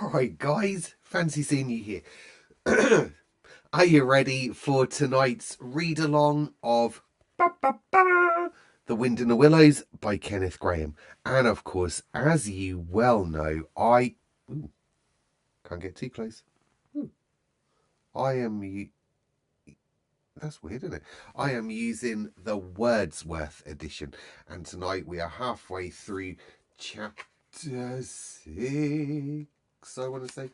Alright guys, fancy seeing you here. Are you ready for tonight's read-along of The Wind in the Willows by Kenneth Grahame? And of course, as you well know, Ooh, can't get too close. Ooh, I am... That's weird, isn't it? I am using the Wordsworth edition. And tonight we are halfway through chapter 6, I want to say.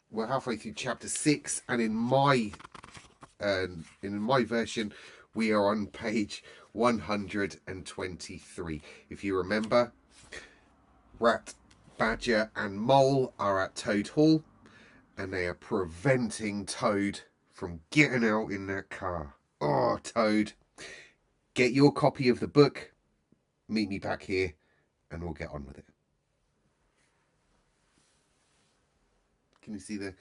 We're halfway through chapter 6, and in my version we are on page 123. If you remember, Rat, Badger and Mole are at Toad Hall, and they are preventing Toad from getting out in that car. Oh, Toad, get your copy of the book, meet me back here, and we'll get on with it. Can you see the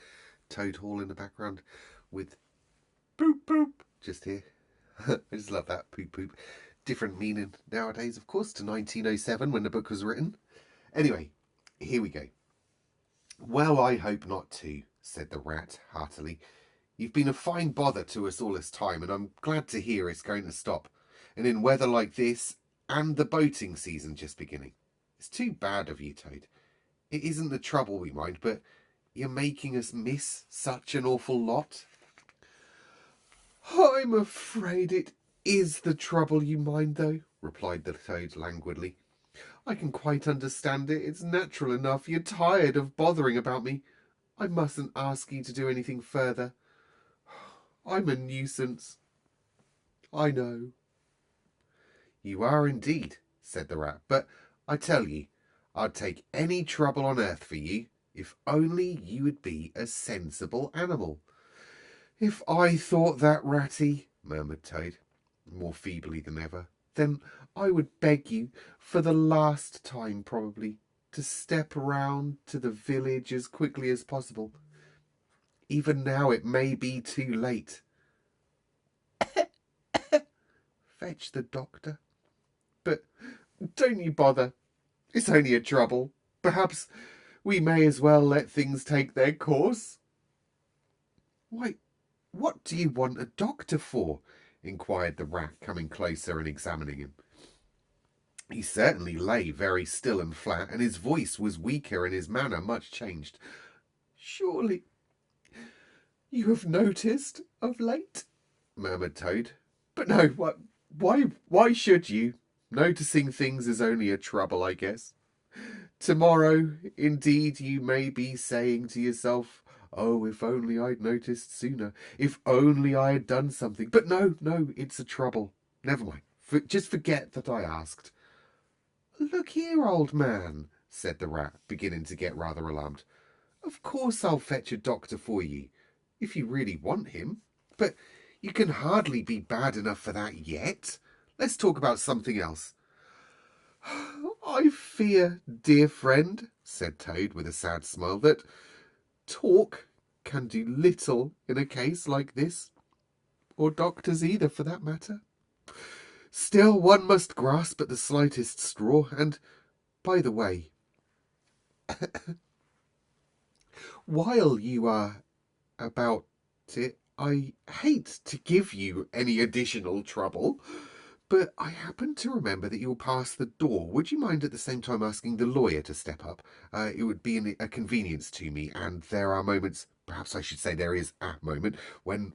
Toad Hall in the background with poop poop just here? I just love that, poop poop. Different meaning nowadays, of course, to 1907 when the book was written. Anyway, here we go. Well, I hope not to, said the Rat heartily. You've been a fine bother to us all this time, and I'm glad to hear it's going to stop. And in weather like this, and the boating season just beginning. It's too bad of you, Toad. It isn't the trouble we mind, but you're making us miss such an awful lot. I'm afraid it is the trouble you mind, though, replied the Toad languidly. I can quite understand it. It's natural enough. You're tired of bothering about me. I mustn't ask you to do anything further. I'm a nuisance. I know. You are indeed, said the Rat, but I tell you, I'd take any trouble on earth for you, if only you would be a sensible animal. If I thought that, Ratty, murmured Toad, more feebly than ever, then I would beg you, for the last time probably, to step round to the village as quickly as possible. Even now it may be too late. Fetch the doctor. But don't you bother. It's only a trouble. Perhaps we may as well let things take their course. Why, what do you want a doctor for? Inquired the Rat, coming closer and examining him. He certainly lay very still and flat, and his voice was weaker and his manner much changed. Surely you have noticed of late, murmured Toad. But no, why should you? Noticing things is only a trouble, I guess. Tomorrow, indeed, you may be saying to yourself, oh, if only I'd noticed sooner. If only I had done something. But no, it's a trouble. Never mind. Just forget that I asked. Look here, old man, said the Rat, beginning to get rather alarmed. Of course I'll fetch a doctor for you, if you really want him. But you can hardly be bad enough for that yet. Let's talk about something else. I fear, dear friend, said Toad with a sad smile, that talk can do little in a case like this, or doctors either, for that matter. Still, one must grasp at the slightest straw, and, by the way, while you are about it, I hate to give you any additional trouble, but I happen to remember that you'll pass the door. Would you mind at the same time asking the lawyer to step up? It would be a convenience to me, and there are moments, perhaps I should say there is a moment, when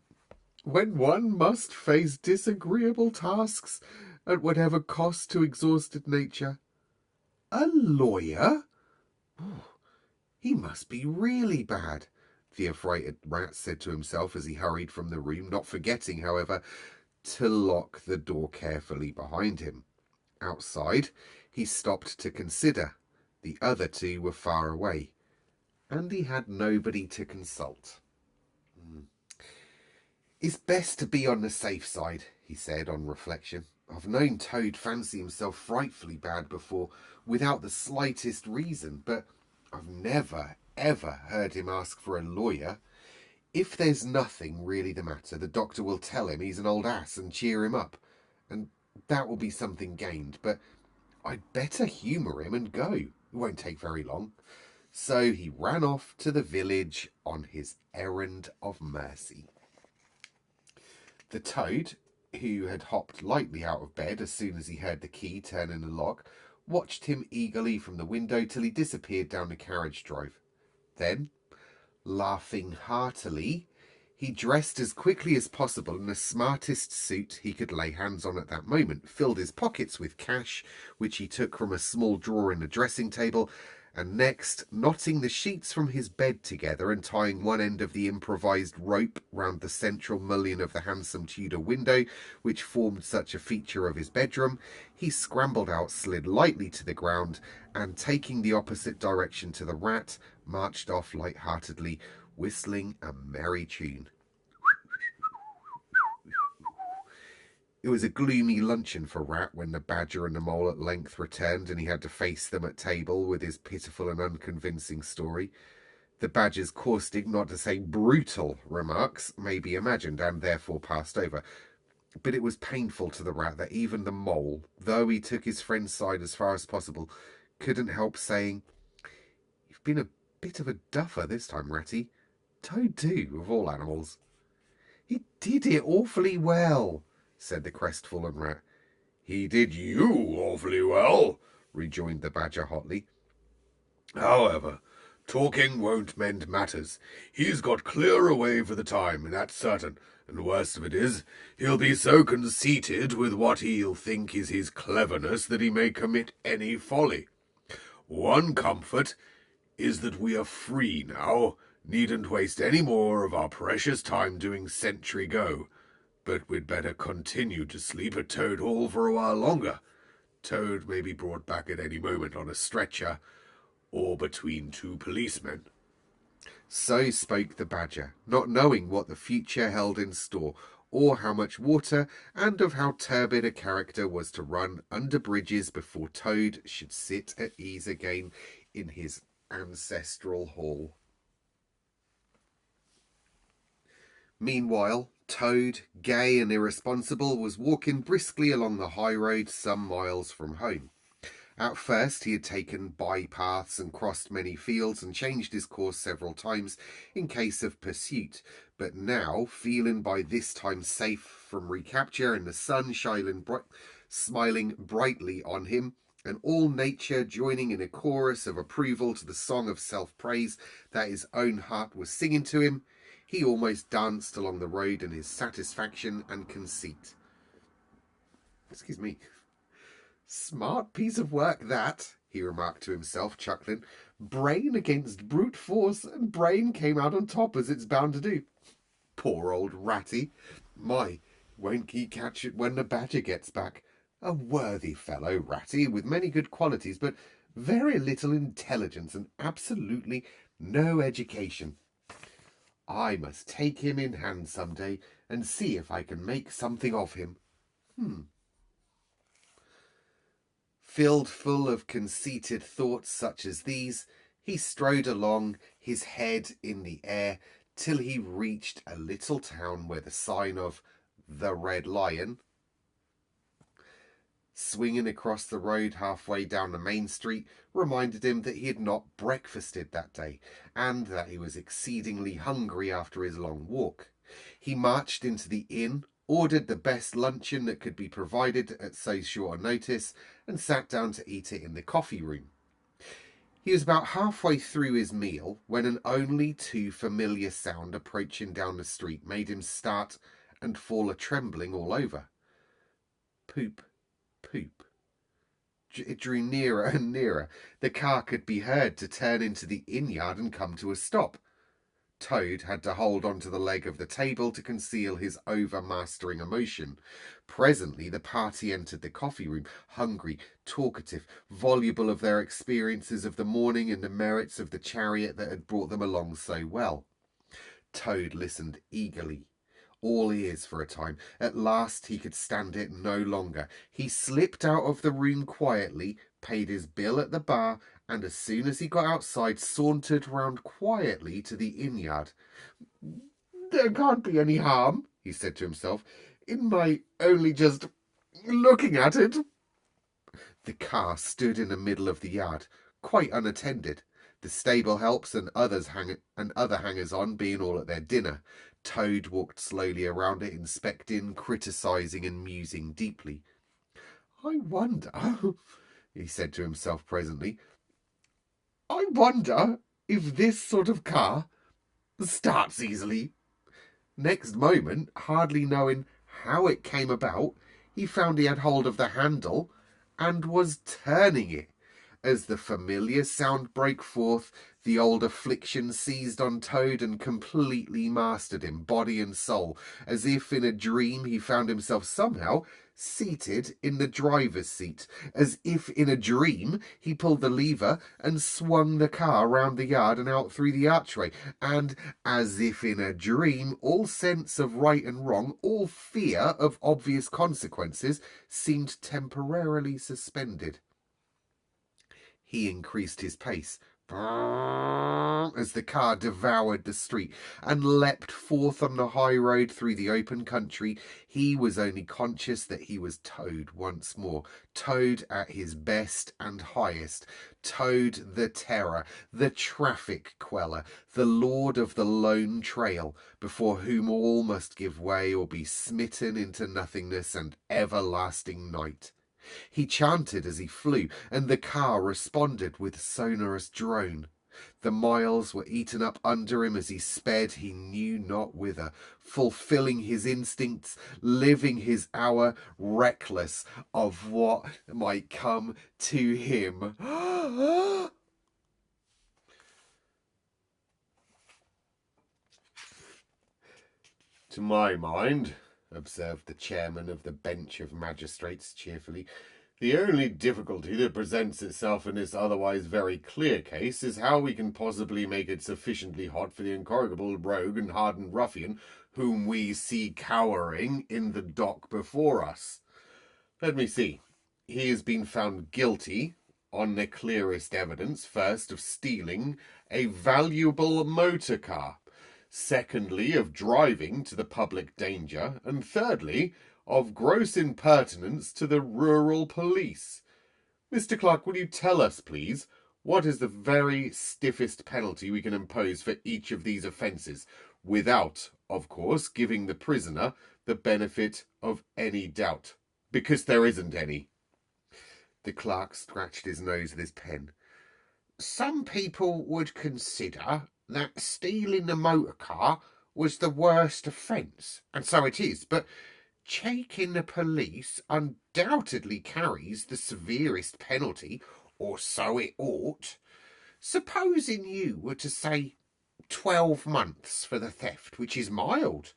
one must face disagreeable tasks at whatever cost to exhausted nature. A lawyer? He must be really bad, the affrighted Rat said to himself as he hurried from the room, not forgetting, however, to lock the door carefully behind him. Outside, he stopped to consider. The other two were far away, and he had nobody to consult. It's best to be on the safe side, he said on reflection. I've known Toad fancy himself frightfully bad before, without the slightest reason, but I've never, ever heard him ask for a lawyer. If there's nothing really the matter, the doctor will tell him he's an old ass and cheer him up, and that will be something gained. But I'd better humour him and go. It won't take very long. So he ran off to the village on his errand of mercy. The toad, who had hopped lightly out of bed as soon as he heard the key turn in the lock, watched him eagerly from the window till he disappeared down the carriage drive. Then, laughing heartily, he dressed as quickly as possible in the smartest suit he could lay hands on at that moment, filled his pockets with cash, which he took from a small drawer in the dressing table, and next, knotting the sheets from his bed together and tying one end of the improvised rope round the central mullion of the handsome Tudor window, which formed such a feature of his bedroom, he scrambled out, slid lightly to the ground, and taking the opposite direction to the Rat, marched off light-heartedly, whistling a merry tune. It was a gloomy luncheon for Rat when the Badger and the Mole at length returned and he had to face them at table with his pitiful and unconvincing story. The Badger's caustic, not to say brutal, remarks may be imagined and therefore passed over. But it was painful to the Rat that even the Mole, though he took his friend's side as far as possible, couldn't help saying, "You've been a bit of a duffer this time, Ratty. Toad too, of all animals." "He did it awfully well," said the crestfallen Rat. "He did you awfully well," rejoined the Badger hotly. "However, talking won't mend matters. He's got clear away for the time, that's certain, and the worst of it is, he'll be so conceited with what he'll think is his cleverness that he may commit any folly. One comfort is that we are free now, needn't waste any more of our precious time doing sentry go. But we'd better continue to sleep at Toad Hall for a while longer. Toad may be brought back at any moment on a stretcher, or between two policemen." So spoke the Badger, not knowing what the future held in store, or how much water, and of how turbid a character was to run under bridges before Toad should sit at ease again in his ancestral hall. Meanwhile, Toad, gay and irresponsible, was walking briskly along the high road some miles from home. At first he had taken by-paths and crossed many fields and changed his course several times in case of pursuit, but now, feeling by this time safe from recapture and the sun smiling brightly on him, and all nature joining in a chorus of approval to the song of self-praise that his own heart was singing to him, he almost danced along the road in his satisfaction and conceit. "Excuse me. Smart piece of work that," he remarked to himself, chuckling. "Brain against brute force, and brain came out on top, as it's bound to do. Poor old Ratty. My, won't he catch it when the Badger gets back? A worthy fellow, Ratty, with many good qualities, but very little intelligence and absolutely no education. I must take him in hand some day and see if I can make something of him. Filled full of conceited thoughts such as these, he strode along, his head in the air, till he reached a little town where the sign of the Red Lion, swinging across the road halfway down the main street, reminded him that he had not breakfasted that day, and that he was exceedingly hungry after his long walk. He marched into the inn, ordered the best luncheon that could be provided at so short a notice, and sat down to eat it in the coffee room. He was about halfway through his meal when an only too familiar sound approaching down the street made him start and fall a-trembling all over. Poop, poop. It drew nearer and nearer. The car could be heard to turn into the inn-yard and come to a stop. Toad had to hold onto the leg of the table to conceal his overmastering emotion. Presently the party entered the coffee room, hungry, talkative, voluble of their experiences of the morning and the merits of the chariot that had brought them along so well. Toad listened eagerly, all ears for a time. At last he could stand it no longer. He slipped out of the room quietly, paid his bill at the bar, and as soon as he got outside, sauntered round quietly to the inn-yard. "There can't be any harm," he said to himself, "in my only just looking at it." The car stood in the middle of the yard, quite unattended. The stable helps and other hangers-on being all at their dinner, Toad walked slowly around it, inspecting, criticising, and musing deeply. I wonder, he said to himself presently, I wonder if this sort of car starts easily. Next moment, hardly knowing how it came about, he found he had hold of the handle and was turning it. As the familiar sound broke forth, the old affliction seized on Toad and completely mastered him, body and soul. As if in a dream, he found himself somehow seated in the driver's seat. As if in a dream, he pulled the lever and swung the car round the yard and out through the archway. And as if in a dream, all sense of right and wrong, all fear of obvious consequences, seemed temporarily suspended. He increased his pace as the car devoured the street and leapt forth on the high road through the open country. He was only conscious that he was Toad once more, Toad at his best and highest, Toad the terror, the traffic queller, the lord of the lone trail, before whom all must give way or be smitten into nothingness and everlasting night. He chanted as he flew, and the car responded with sonorous drone. The miles were eaten up under him as he sped he knew not whither, fulfilling his instincts, living his hour, reckless of what might come to him. To my mind, observed the chairman of the bench of magistrates cheerfully, the only difficulty that presents itself in this otherwise very clear case is how we can possibly make it sufficiently hot for the incorrigible rogue and hardened ruffian whom we see cowering in the dock before us. Let me see. He has been found guilty, on the clearest evidence, first of stealing a valuable motor car, secondly of driving to the public danger, and thirdly of gross impertinence to the rural police. Mr. Clark, will you tell us, please, what is the very stiffest penalty we can impose for each of these offences, without, of course, giving the prisoner the benefit of any doubt, because there isn't any. The clerk scratched his nose with his pen. Some people would consider that stealing the motor car was the worst offence, and so it is, but taking the police undoubtedly carries the severest penalty, or so it ought. Supposing you were to say 12 months for the theft, which is mild,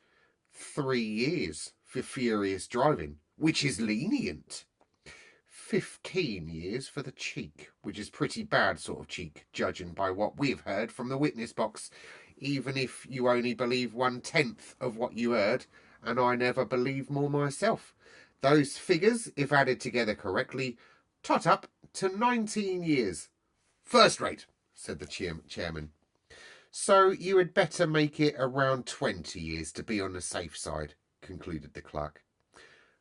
3 years for furious driving, which is lenient, 15 years for the cheek, which is pretty bad sort of cheek, judging by what we've heard from the witness box, even if you only believe 1/10 of what you heard, and I never believe more myself. Those figures, if added together correctly, tot up to 19 years. First rate, said the chairman. So you had better make it around 20 years to be on the safe side, concluded the clerk.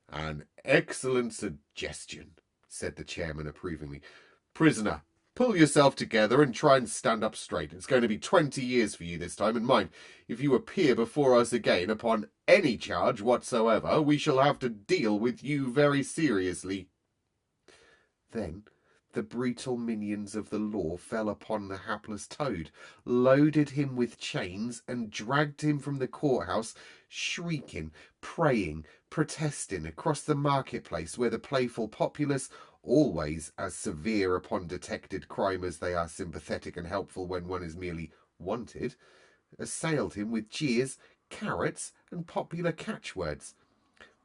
An excellent suggestion, said the chairman approvingly. Prisoner, pull yourself together and try and stand up straight. It's going to be 20 years for you this time, and mind, if you appear before us again upon any charge whatsoever, we shall have to deal with you very seriously. Then the brutal minions of the law fell upon the hapless Toad, loaded him with chains, and dragged him from the courthouse, shrieking, praying, protesting, across the marketplace, where the playful populace, always as severe upon detected crime as they are sympathetic and helpful when one is merely wanted, assailed him with jeers, carrots, and popular catchwords.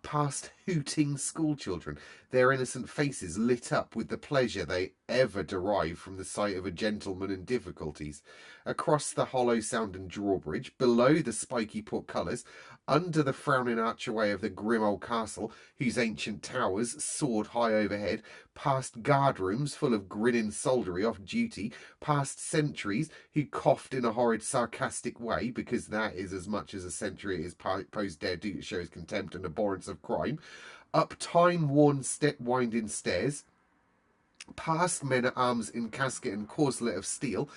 Past hooting schoolchildren, their innocent faces lit up with the pleasure they ever derive from the sight of a gentleman in difficulties, across the hollow-sounding drawbridge, below the spiky portcullis, under the frowning archway of the grim old castle, whose ancient towers soared high overhead, past guard-rooms full of grinning soldiery off duty, past sentries who coughed in a horrid sarcastic way, because that is as much as a sentry is posed dare do to show his contempt and abhorrence of crime, up time-worn winding stairs, past men-at-arms in casket and corselet of steel,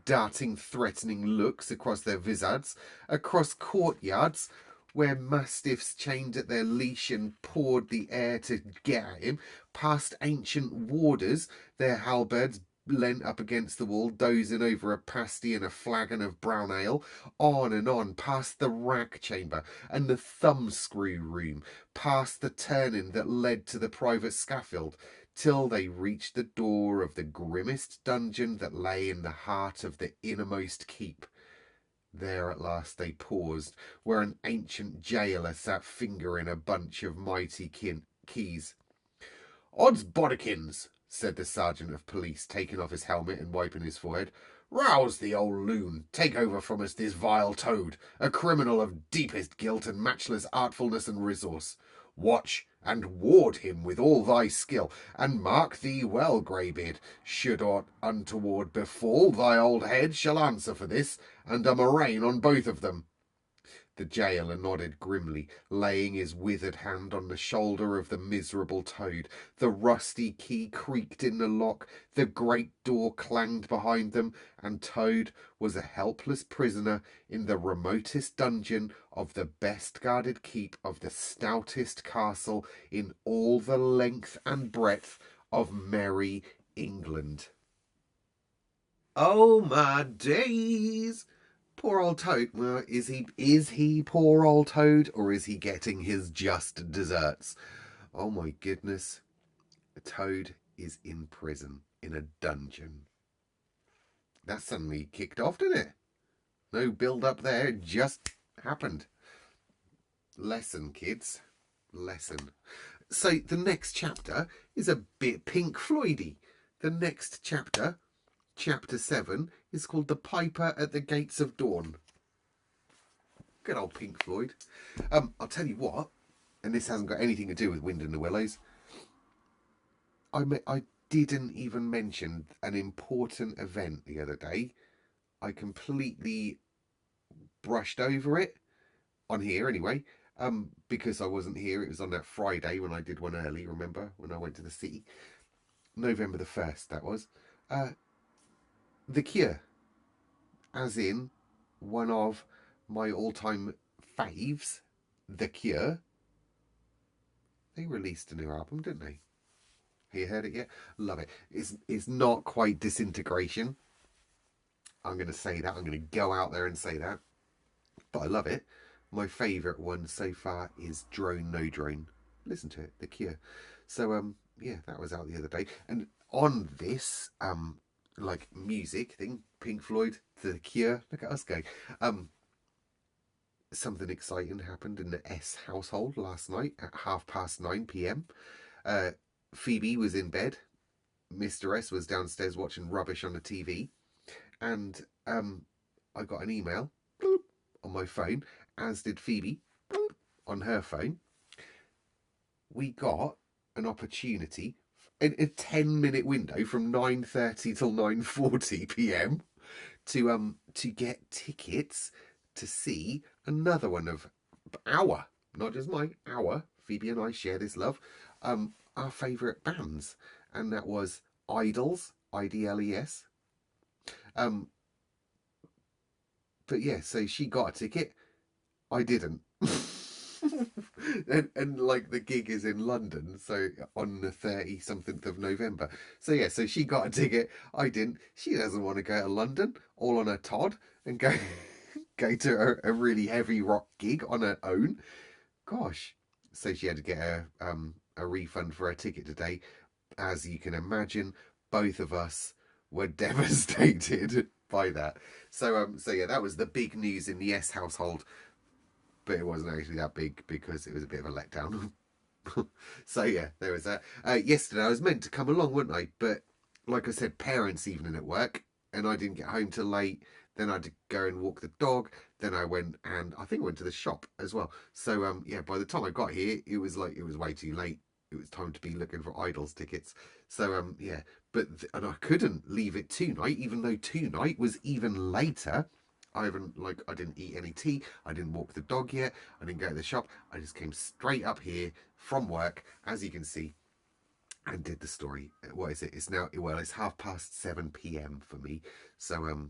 darting threatening looks across their visards, across courtyards where mastiffs chained at their leash and pawed the air to get at him, past ancient warders, their halberds leant up against the wall, dozing over a pasty and a flagon of brown ale, on, past the rack chamber and the thumbscrew room, past the turning that led to the private scaffold, till they reached the door of the grimmest dungeon that lay in the heart of the innermost keep. There at last they paused, where an ancient jailer sat fingering a bunch of mighty keys. "Odds bodikins," said the sergeant of police, taking off his helmet and wiping his forehead. "Rouse the old loon. Take over from us this vile toad, a criminal of deepest guilt and matchless artfulness and resource. Watch and ward him with all thy skill, and mark thee well, greybeard. Should aught untoward befall, thy old head shall answer for this, and a murrain on both of them." The gaoler nodded grimly, laying his withered hand on the shoulder of the miserable toad. The rusty key creaked in the lock, the great door clanged behind them, and Toad was a helpless prisoner in the remotest dungeon of the best guarded keep of the stoutest castle in all the length and breadth of merry England. Oh my days! Poor old Toad. Well, is he poor old Toad, or is he getting his just desserts? Oh my goodness. Toad is in prison, in a dungeon. That suddenly kicked off, didn't it? No build up there, it just happened. Lesson, kids. Lesson. So the next chapter is a bit Pink Floydy. The next chapter, chapter 7, is called The Piper at the Gates of Dawn. Good old Pink Floyd. I'll tell you what, and this hasn't got anything to do with Wind in the Willows. I didn't even mention an important event the other day. I completely brushed over it on here anyway, because I wasn't here. It was on that Friday when I did one early, remember, when I went to the city. November the 1st, that was. The Cure, as in one of my all-time faves, The Cure. They released a new album, didn't they? Have you heard it yet? Love it. It's not quite Disintegration. I'm going to say that. I'm going to go out there and say that. But I love it. My favourite one so far is Drone No Drone. Listen to it, The Cure. So yeah, that was out the other day. And on this like music thing, Pink Floyd, The Cure, look at us go. Something exciting happened in the S household last night at 9:30 p.m. Phoebe was in bed. Mr. S was downstairs watching rubbish on the TV. And I got an email bloop, on my phone, as did Phoebe bloop, on her phone. We got an opportunity in a 10-minute window from 9:30 till 9:40 p.m. to get tickets to see another one of our, not just my, our, Phoebe and I share this love, our favourite bands, and that was Idols, IDLES. But yeah, so she got a ticket, I didn't. and like the gig is in London, so on the 30 something of November. So yeah, so she got a ticket, I didn't. She doesn't want to go to London all on her Todd and go go to a really heavy rock gig on her own. Gosh. So she had to get a refund for her ticket today. As you can imagine, both of us were devastated by that. So yeah, that was the big news in the S household, but it wasn't actually that big because it was a bit of a letdown. So yeah, there was that. Yesterday I was meant to come along, wasn't I? But like I said, parents' evening at work, and I didn't get home till late. Then I had to go and walk the dog. Then I went and I think I went to the shop as well. So yeah, by the time I got here, it was way too late. It was time to be looking for Idols tickets. So yeah, and I couldn't leave it tonight, even though tonight was even later. I didn't eat any tea. I didn't walk the dog yet. I didn't go to the shop. I just came straight up here from work, as you can see, and did the story. What is it? It's now, well, it's 7:30 p.m. for me. So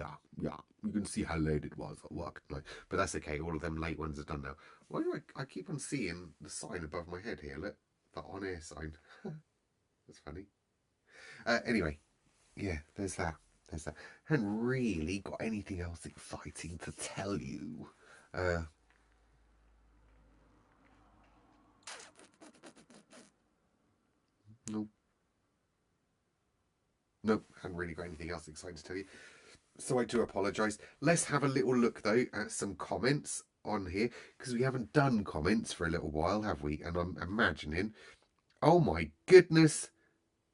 Yeah, yeah. You can see how late it was at work tonight. But that's okay. All of them late ones are done now. Why do I keep on seeing the sign above my head here? Look, the on-air sign. That's funny. Anyway, yeah, there's that. There's that. I haven't really got anything else exciting to tell you. Uh, no, no, haven't really got anything else exciting to tell you. So I do apologise. Let's have a little look though at some comments on here because we haven't done comments for a little while, have we? And I'm imagining, oh my goodness,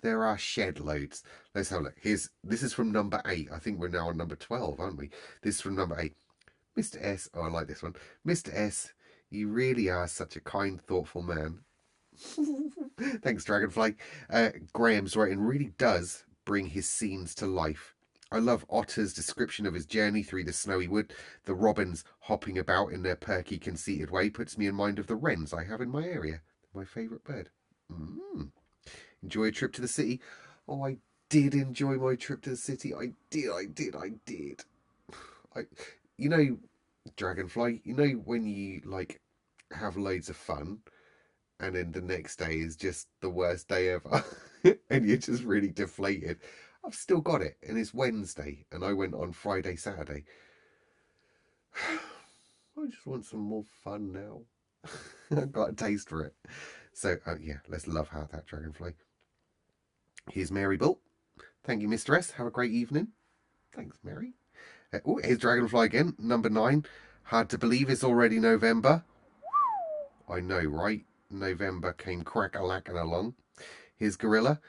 there are shed loads. Let's have a look. This is from number 8. I think we're now on number 12, aren't we? This is from number 8. Mr. S. Oh, I like this one. Mr. S. You really are such a kind, thoughtful man. Thanks, Dragonfly. Graham's writing really does bring his scenes to life. I love Otter's description of his journey through the snowy wood. The robins hopping about in their perky, conceited way puts me in mind of the wrens I have in my area. My favourite bird. Enjoy a trip to the city. Oh, I did enjoy my trip to the city. I did. I, you know, Dragonfly, you know when you like have loads of fun and then the next day is just the worst day ever and you're just really deflated. I've still got it and it's Wednesday and I went on Friday, Saturday. I just want some more fun now. I've got a taste for it. So, yeah, let's love how that Dragonfly. Here's Mary Bull. Thank you, Mr. S. Have a great evening. Thanks, Mary. Oh, here's Dragonfly again, number 9. Hard to believe it's already November. I know, right? November came crack-a-lacking along. Here's Gorilla.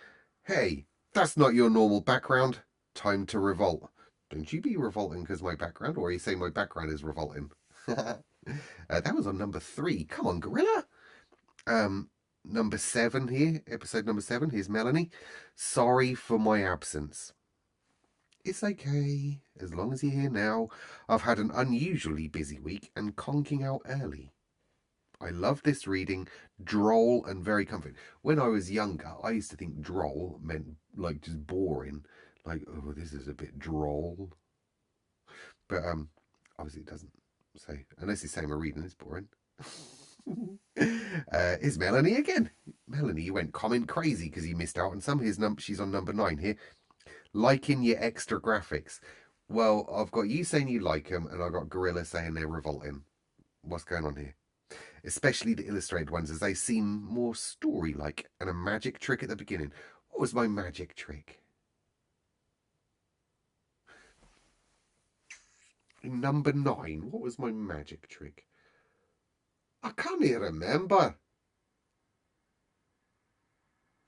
Hey, that's not your normal background. Time to revolt. Don't you be revolting because my background, or are you saying my background is revolting? That was on number 3. Come on, Gorilla. Number 7 here, episode number 7. Here's Melanie. Sorry for my absence. It's okay, as long as you're here now. I've had an unusually busy week and conking out early. I love this reading, droll and very comforting. When I was younger, I used to think droll meant like just boring. Like, oh, this is a bit droll. But obviously it doesn't. So, unless it's saying my reading is boring. Is Melanie again. Melanie, you went comment crazy because you missed out on some. She's on number 9 here. Liking your extra graphics. Well, I've got you saying you like them, and I've got Gorilla saying they're revolting. What's going on here? Especially the illustrated ones, as they seem more story-like, and a magic trick at the beginning. What was my magic trick? Number 9, what was my magic trick? I can't even remember.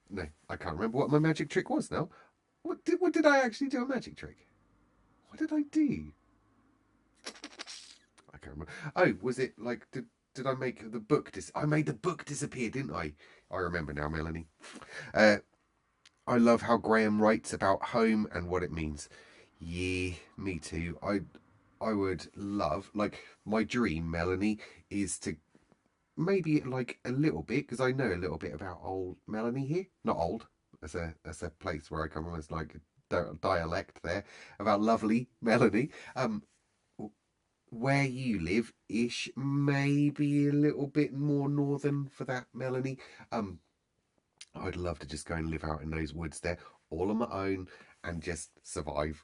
No, I can't remember what my magic trick was now. What did I actually do a magic trick? What did I do? I can't remember. Oh, was it like did I make the book I made the book disappear, didn't I? I remember now, Melanie. I love how Grahame writes about home and what it means. Yeah, me too. I would love, like, my dream, Melanie, is to maybe like a little bit, because I know a little bit about old Melanie here. Not old. That's a place where I come from. It's like a dialect there about lovely Melanie. Where you live ish, maybe a little bit more northern for that, Melanie. I'd love to just go and live out in those woods there, all on my own, and just survive.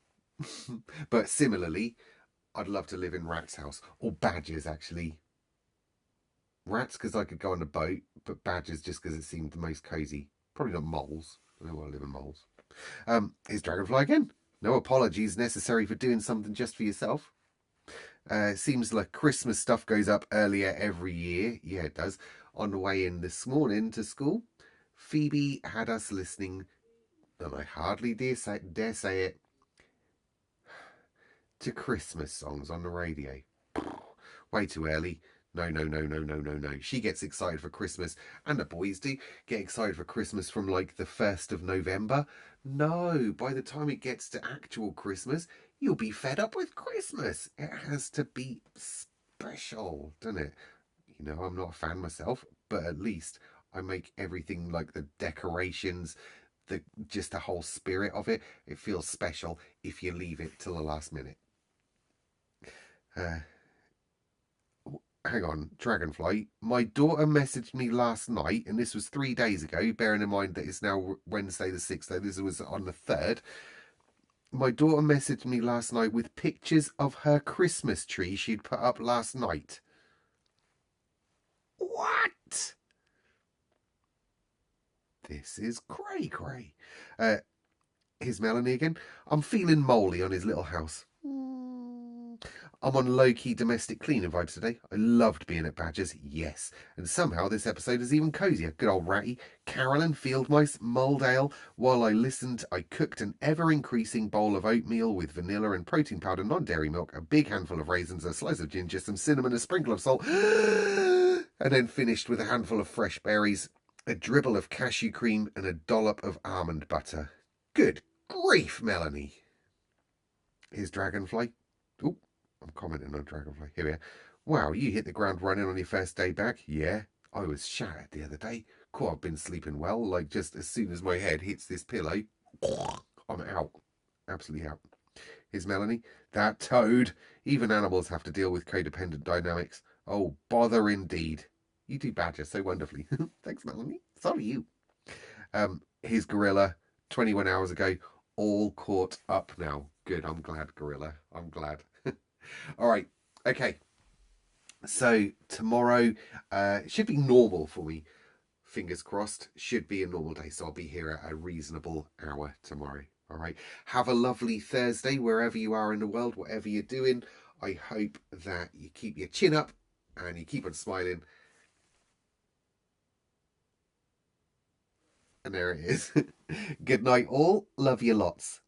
But similarly, I'd love to live in Rat's house, or Badger's actually. Rats because I could go on a boat, but badgers just because it seemed the most cosy. Probably not moles. I don't want to live in moles. Here's Dragonfly again. No apologies necessary for doing something just for yourself. It seems like Christmas stuff goes up earlier every year. Yeah, it does. On the way in this morning to school, Phoebe had us listening, and I hardly dare say it, to Christmas songs on the radio. Way too early. No. She gets excited for Christmas, and the boys do get excited for Christmas from like the 1st of November. No, by the time it gets to actual Christmas, you'll be fed up with Christmas. It has to be special, doesn't it? You know, I'm not a fan myself, but at least I make everything like the decorations, just the whole spirit of it. It feels special if you leave it till the last minute. Hang on, Dragonfly. My daughter messaged me last night, and this was 3 days ago, bearing in mind that it's now Wednesday the 6th, so this was on the 3rd. My daughter messaged me last night with pictures of her Christmas tree she'd put up last night. What? This is cray. Here's Melanie again. I'm feeling moly on his little house. I'm on low-key domestic cleaning vibes today. I loved being at Badger's, yes. And somehow this episode is even cosier. Good old Ratty, Carolyn, field mice, mulled ale. While I listened, I cooked an ever-increasing bowl of oatmeal with vanilla and protein powder, non-dairy milk, a big handful of raisins, a slice of ginger, some cinnamon, a sprinkle of salt, and then finished with a handful of fresh berries, a dribble of cashew cream, and a dollop of almond butter. Good grief, Melanie. Here's Dragonfly. Oh, I'm commenting on Dragonfly. Here we are. Wow, you hit the ground running on your first day back? Yeah, I was shattered the other day. Cool, I've been sleeping well. Like, just as soon as my head hits this pillow, I'm out. Absolutely out. Here's Melanie. That toad. Even animals have to deal with codependent dynamics. Oh, bother indeed. You do Badger so wonderfully. Thanks, Melanie. So are you. Here's Gorilla. 21 hours ago. All caught up now. Good. I'm glad, Gorilla. I'm glad. All right. Okay. So tomorrow should be normal for me. Fingers crossed. Should be a normal day. So I'll be here at a reasonable hour tomorrow. All right. Have a lovely Thursday wherever you are in the world, whatever you're doing. I hope that you keep your chin up and you keep on smiling. And there it is. Good night, all. Love you lots.